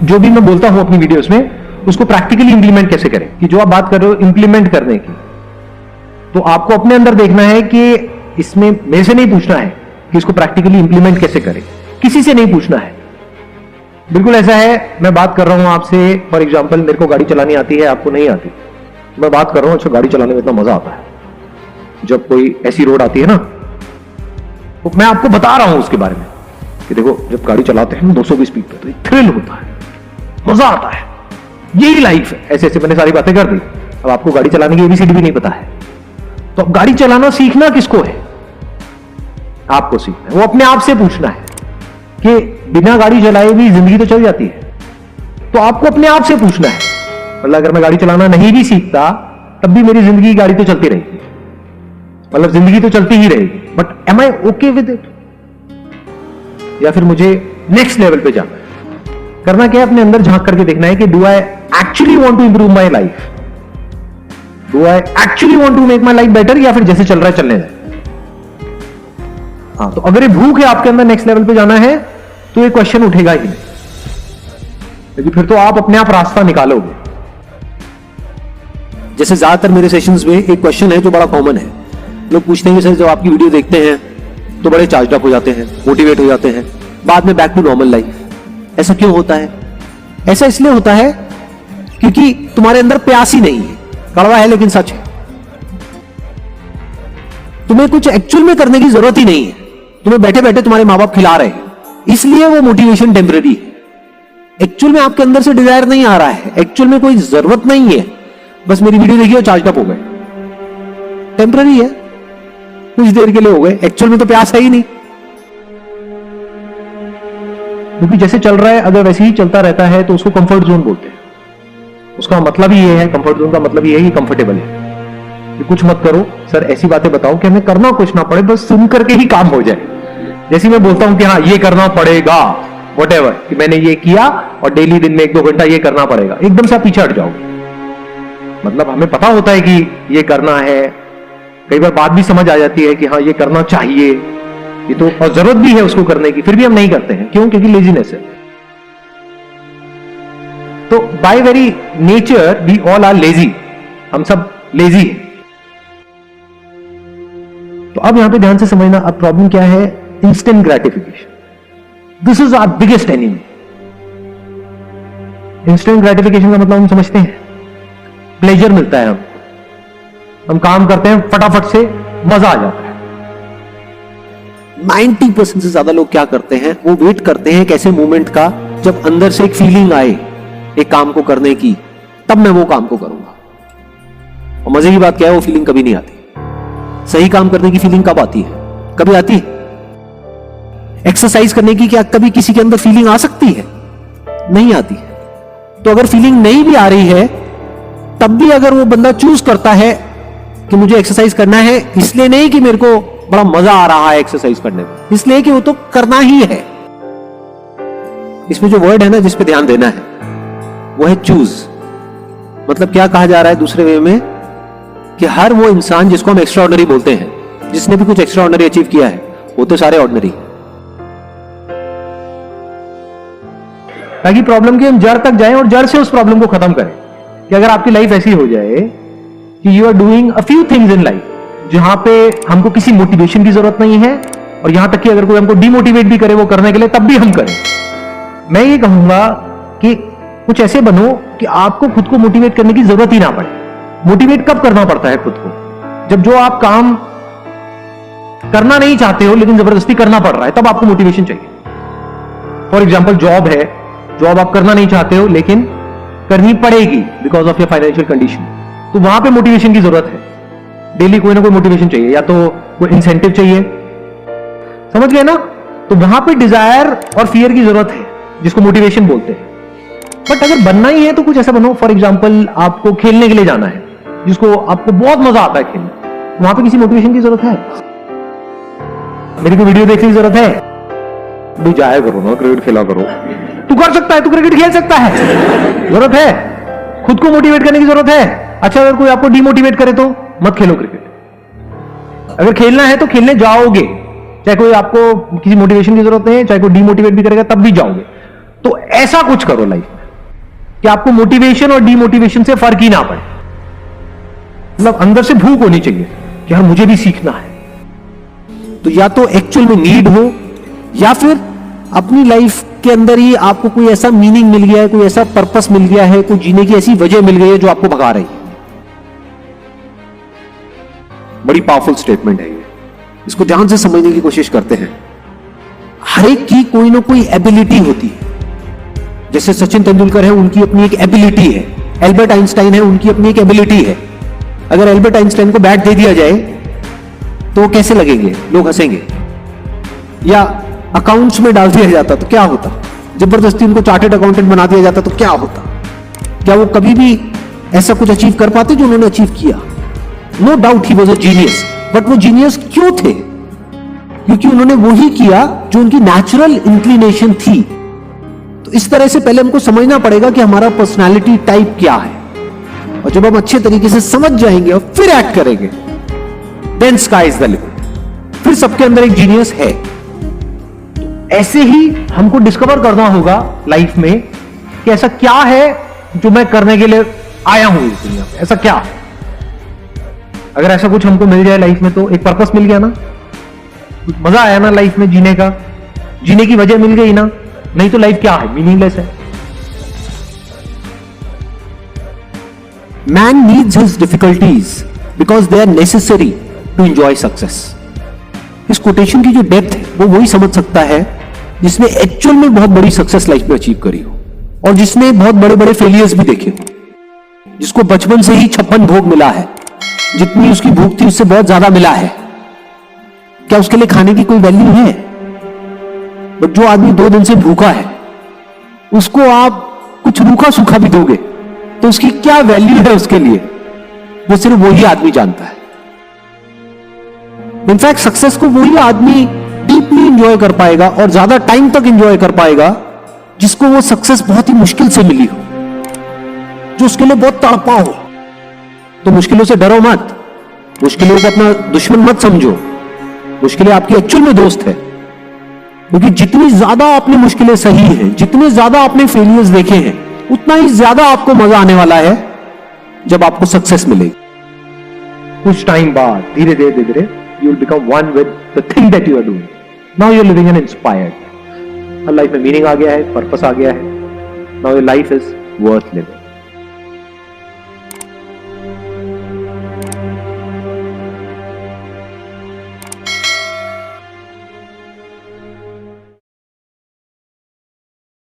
जो भी मैं बोलता हूं अपनी वीडियोस में उसको प्रैक्टिकली इंप्लीमेंट कैसे करें, कि जो आप बात कर रहे हो इंप्लीमेंट करने की, तो आपको अपने अंदर देखना है कि इसमें मेरे से नहीं पूछना है कि इसको प्रैक्टिकली इंप्लीमेंट कैसे करें, किसी से नहीं पूछना है। बिल्कुल ऐसा है, मैं बात कर रहा हूं आपसे, फॉर एग्जांपल मेरे को गाड़ी चलानी आती है, आपको नहीं आती, मैं बात कर रहा हूं, अच्छा गाड़ी चलाने में इतना मजा आता है जब कोई ऐसी रोड आती है ना, तो मैं आपको बता रहा हूं उसके बारे में कि देखो जब गाड़ी चलाते हैं 200 की स्पीड पे तो थ्रिल होता है, मजा आता है, यही लाइफ है। ऐसे ऐसे मैंने सारी बातें कर दी, अब आपको गाड़ी चलाने की एबीसीडी भी नहीं पता है, तो अब गाड़ी चलाना सीखना किसको है? आपको सीखना है। वो अपने आप से पूछना है कि बिना गाड़ी चलाए भी जिंदगी तो चल जाती है, तो आपको अपने आप से पूछना है, मतलब अगर मैं गाड़ी चलाना नहीं भी सीखता तब भी मेरी जिंदगी गाड़ी तो चलती रहेगी, मतलब जिंदगी तो चलती ही रहेगी, but am I okay with it? या फिर मुझे नेक्स्ट लेवल पे जाना है? करना क्या है, अपने अंदर झांक करके देखना है कि do I actually want to improve my life, do I actually want to make my life better, या फिर जैसे चल रहा है चलने दें। हाँ, तो अगर ये भूख है आपके अंदर नेक्स्ट लेवल पे जाना है तो ये क्वेश्चन उठेगा ही नहीं, क्योंकि फिर तो आप अपने आप रास्ता निकालोगे। जैसे ज्यादातर मेरे सेशंस में एक क्वेश्चन है जो बड़ा कॉमन है, लोग पूछते हैं कि सर जब आपकी वीडियो देखते हैं तो बड़े चार्ज अप हो जाते हैं, मोटिवेट हो जाते हैं, बाद में बैक टू नॉर्मल लाइफ, ऐसा क्यों होता है? ऐसा इसलिए होता है क्योंकि तुम्हारे अंदर प्यास ही नहीं है। कड़वा है लेकिन सच है, तुम्हें कुछ एक्चुअल में करने की जरूरत ही नहीं है, तुम्हें बैठे बैठे तुम्हारे मां बाप खिला रहे हैं, इसलिए वो मोटिवेशन टेम्पररी है। एक्चुअल में आपके अंदर से डिजायर नहीं आ रहा है, एक्चुअल में कोई जरूरत नहीं है, बस मेरी वीडियो देखी और चार्ज अप हो गए, टेम्पररी है, कुछ देर के लिए हो गए, एक्चुअल में तो प्यास है ही नहीं। क्योंकि जैसे चल रहा है अगर वैसे ही चलता रहता है तो उसको कंफर्ट जोन बोलते हैं। उसका मतलब ही ये है, कंफर्ट जोन का मतलब ये है कि कंफर्टेबल है, कि कुछ मत करो सर, ऐसी बातें बताओ कि हमें करना कुछ ना पड़े, बस सुन करके ही काम हो जाए। जैसे मैं बोलता हूं कि हाँ ये करना पड़ेगा, व्हाटएवर, कि मैंने ये किया और डेली दिन में 1-2 घंटा ये करना पड़ेगा, एकदम से आप पीछे हट जाओगे। मतलब हमें पता होता है कि ये करना है, कई बार बात भी समझ आ जाती है कि हाँ ये करना चाहिए, ये तो और जरूरत भी है उसको करने की, फिर भी हम नहीं करते हैं। क्यों? क्योंकि लेजीनेस है। तो by very nature we all are lazy, हम सब लेजी हैं। तो अब यहां पे ध्यान से समझना, अब प्रॉब्लम क्या है? Instant gratification, this is our biggest enemy. Instant gratification का मतलब हम समझते हैं, प्लेजर मिलता है, हम काम करते हैं फटाफट से, मजा आ जाता है। 90% से ज्यादा लोग क्या करते हैं, वो वेट करते हैं एक ऐसे मोमेंट का जब अंदर से एक फीलिंग आए एक काम को करने की, तब मैं वो काम को करूंगा। और मजे की बात क्या है, वो फीलिंग कभी नहीं आती। सही काम करने की फीलिंग कब आती है? कभी आती है? एक्सरसाइज करने की क्या कभी किसी के अंदर फीलिंग आ सकती है? नहीं आती है। तो अगर फीलिंग नहीं भी आ रही है तब भी अगर वो बंदा चूज करता है कि मुझे एक्सरसाइज करना है, इसलिए नहीं कि मेरे को बड़ा मजा आ रहा है एक्सरसाइज करने में, इसलिए कि वो तो करना ही है। इसमें जो वर्ड है ना जिस पे ध्यान देना है वो है चूज। मतलब क्या कहा जा रहा है दूसरे वे में, कि हर वो इंसान जिसको हम एक्स्ट्राऑर्डिनरी बोलते हैं, जिसने भी कुछ एक्स्ट्राऑर्डिनरी अचीव किया है, वो तो सारे ऑर्डिनरी। ताकि प्रॉब्लम की हम जड़ तक जाएं और जड़ से उस प्रॉब्लम को खत्म करें। कि अगर आपकी लाइफ ऐसी हो जाए कि you are doing a few things in life जहां पे हमको किसी मोटिवेशन की जरूरत नहीं है, और यहां तक कि अगर कोई हमको डिमोटिवेट भी करे वो करने के लिए, तब भी हम करें। मैं ये कहूंगा कि कुछ ऐसे बनो कि आपको खुद को मोटिवेट करने की जरूरत ही ना पड़े। मोटिवेट कब करना पड़ता है खुद को? जब जो आप काम करना नहीं चाहते हो लेकिन जबरदस्ती करना पड़ रहा है, तब आपको मोटिवेशन चाहिए। फॉर एग्जाम्पल जॉब है, जॉब आप करना नहीं चाहते हो लेकिन करनी पड़ेगी because of your financial condition, तो वहां पे मोटिवेशन की जरूरत है। डेली कोई ना कोई मोटिवेशन चाहिए, या तो कोई इंसेंटिव चाहिए, समझ गए ना? तो वहां पे डिजायर और फियर की जरूरत है, जिसको मोटिवेशन बोलते हैं। बट अगर बनना ही है तो कुछ ऐसा बनो, फॉर एग्जाम्पल आपको खेलने के लिए जाना है, जिसको आपको बहुत मजा आता है खेलने, वहां पे किसी मोटिवेशन की जरूरत है? मेरी को वीडियो देखने की जरूरत है? भाई जाया करो ना, क्रिकेट खेला करो, तू कर सकता है, तू क्रिकेट खेल सकता है, जरूरत है? खुद को मोटिवेट करने की जरूरत है? अच्छा, अगर कोई आपको डिमोटिवेट करे तो मत खेलो क्रिकेट। अगर खेलना है तो खेलने जाओगे, चाहे कोई आपको किसी मोटिवेशन की जरूरत नहीं है, चाहे कोई डिमोटिवेट भी करेगा तब भी जाओगे। तो ऐसा कुछ करो लाइफ में। कि आपको मोटिवेशन और डीमोटिवेशन से फर्क ही ना पड़े। मतलब अंदर से भूख होनी चाहिए कि यार मुझे भी सीखना है। तो या तो एक्चुअल में नीड हो, या फिर अपनी लाइफ के अंदर ही आपको कोई ऐसा मीनिंग मिल गया है, कोई ऐसा पर्पस मिल गया है, कोई जीने की ऐसी वजह मिल गई है जो आपको भगा रही है। बड़ी पावरफुल स्टेटमेंट है ये, इसको ध्यान से समझने की कोशिश करते हैं। हर एक की कोई ना कोई एबिलिटी होती है। जैसे सचिन तेंदुलकर है, उनकी अपनी एक एबिलिटी है। एल्बर्ट आइंस्टाइन है, उनकी अपनी एक एबिलिटी है। अगर एल्बर्ट आइंस्टाइन को बैट दे दिया जाए तो कैसे लगेंगे? लोग हंसेंगे। या अकाउंट्स में डाल दिया जाता तो क्या होता? जबरदस्ती उनको चार्टर्ड अकाउंटेंट बना दिया जाता तो क्या होता? क्या वो कभी भी ऐसा कुछ अचीव कर पाते जो उन्होंने अचीव किया? No doubt he was a genius, but वो जीनियस क्यों थे? क्योंकि उन्होंने वही किया जो उनकी नेचुरल इंक्लिनेशन थी। तो इस तरह से पहले हमको समझना पड़ेगा कि हमारा पर्सनालिटी टाइप क्या है, और जब हम अच्छे तरीके से समझ जाएंगे और फिर एक्ट करेंगे, then sky is the limit. फिर सबके अंदर एक जीनियस है। ऐसे ही हमको डिस्कवर करना होगा लाइफ में कि ऐसा क्या है जो मैं करने के लिए आया हूं इस दुनिया में। ऐसा क्या? अगर ऐसा कुछ हमको मिल जाए लाइफ में तो एक पर्पस मिल गया ना, मजा आया ना लाइफ में जीने का, जीने की वजह मिल गई ना। नहीं तो लाइफ क्या है? मीनिंगलेस है। Man needs his difficulties because they are necessary to enjoy success. इस कोटेशन की जो डेप्थ है वो वही समझ सकता है जिसने एक्चुअल में बहुत बड़ी सक्सेस लाइफ में अचीव करी हो, और जिसने बहुत बड़े बड़े फेलियर्स भी देखे हो, जिसको बचपन से ही 56 भोग मिला है। जितनी उसकी भूख थी उससे बहुत ज्यादा मिला है। क्या उसके लिए खाने की कोई वैल्यू है? बट जो आदमी 2 दिन से भूखा है, उसको आप कुछ रूखा सूखा भी दोगे तो उसकी क्या वैल्यू है उसके लिए, वो सिर्फ वही आदमी जानता है। इनफैक्ट सक्सेस को वही आदमी डीपली एंजॉय कर पाएगा और ज्यादा टाइम तक एंजॉय कर पाएगा जिसको वो सक्सेस बहुत ही मुश्किल से मिली हो, जो उसके लिए बहुत तड़पा हो। तो मुश्किलों से डरो मत, मुश्किलों को अपना दुश्मन मत समझो। मुश्किलें आपकी एक्चुअल में दोस्त है, क्योंकि जितनी ज्यादा आपने मुश्किलें सही हैं, जितने ज्यादा आपने फेलियर्स देखे हैं, उतना ही ज्यादा आपको मजा आने वाला है जब आपको सक्सेस मिलेगी। कुछ टाइम बाद धीरे धीरे धीरे you will become one with the thing that you are doing. Now you are living an inspired. Life में मीनिंग आ गया है, पर्पस आ गया है. Now your life is worth living.